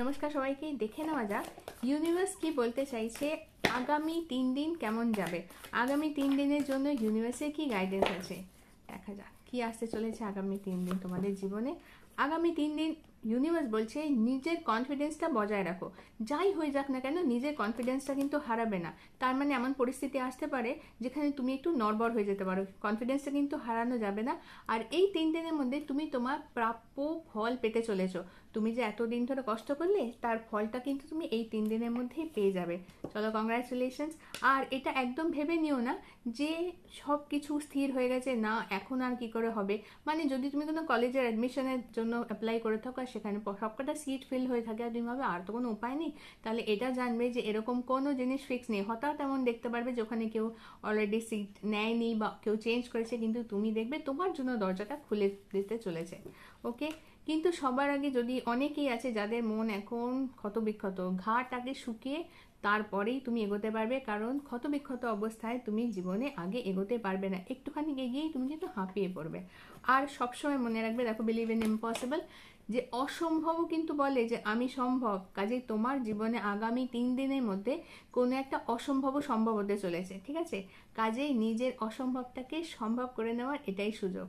নমস্কার সবাইকে। দেখে নেওয়া যাক ইউনিভার্স কি বলতে চাইছে আগামী 3 দিন কেমন যাবে। আগামী 3 দিনের জন্য ইউনিভার্সের কি গাইডেন্স আছে দেখা যাক কি আসতে চলেছে আগামী 3 দিন তোমাদের জীবনে। আগামী 3 দিন ইউনিভার্স বলছে নিজের কনফিডেন্সটা বজায় রাখো, যাই হয়ে যাক না কেন নিজের কনফিডেন্সটা কিন্তু হারাবে না। তার মানে এমন পরিস্থিতি আসতে পারে যেখানে তুমি একটু নড়বড় হয়ে যেতে পারো, কনফিডেন্সটা কিন্তু হারানো যাবে না। আর এই 3 দিনের মধ্যে তুমি তোমার প্রাপ্য ফল পেতে চলেছো। তুমি যে এতদিন ধরে কষ্ট করলে তার ফলটা কিন্তু তুমি এই 3 দিনের মধ্যেই পেয়ে যাবে। চলো, কংগ্রাচুলেশনস। আর এটা একদম ভেবে নিও না যে সব কিছু স্থির হয়ে গেছে, না এখন আর কি করে হবে। মানে যদি তুমি কোনো কলেজের অ্যাডমিশনের জন্য অ্যাপ্লাই করে থাকো আর সেখানে সবকটা সিট ফিল হয়ে থাকে আর তুমি ভাবে আর তো কোনো উপায় নেই, তাহলে এটা জানবে যে এরকম কোনো জিনিস ফিক্স নেই। হঠাৎ এমন দেখতে পারবে যে ওখানে কেউ অলরেডি সিট নেয়নি বা কেউ চেঞ্জ করেছে, কিন্তু তুমি দেখবে তোমার জন্য দরজাটা খুলে দিতে চলেছে। ওকে, কিন্তু সবার আগে যদি অনেকেই আছে যাদের মন এখন ক্ষতবিক্ষত, ঘাট আগে শুকিয়ে তারপরেই তুমি এগোতে পারবে, কারণ ক্ষতবিক্ষত অবস্থায় তুমি জীবনে আগে এগোতে পারবে না। একটুখানি এগিয়েই তুমি কিন্তু হাঁপিয়ে পড়বে। আর সবসময় মনে রাখবে, দেখো বিলিভ ইন ইম্পসিবল, যে অসম্ভবও কিন্তু বলে যে আমি সম্ভব। কাজেই তোমার জীবনে আগামী 3 দিনের মধ্যে কোনো একটা অসম্ভবও সম্ভব হতে চলেছে, ঠিক আছে? কাজেই নিজের অসম্ভবটাকে সম্ভব করে নেওয়ার এটাই সুযোগ।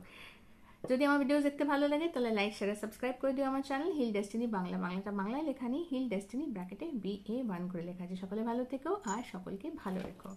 যদি আমার ভিডিও দেখতে ভালো লাগে তাহলে লাইক শেয়ার সাবস্ক্রাইব করে দিও আমার চ্যানেল হিল ডেস্টিনি বাংলা। বাংলাটা বাংলায় লেখা নেই, হিল ডেস্টিনি ব্র্যাকেটে BA1 করে লেখা আছে। সকলে ভালো থেকো আর সকলকে ভালো রেখো।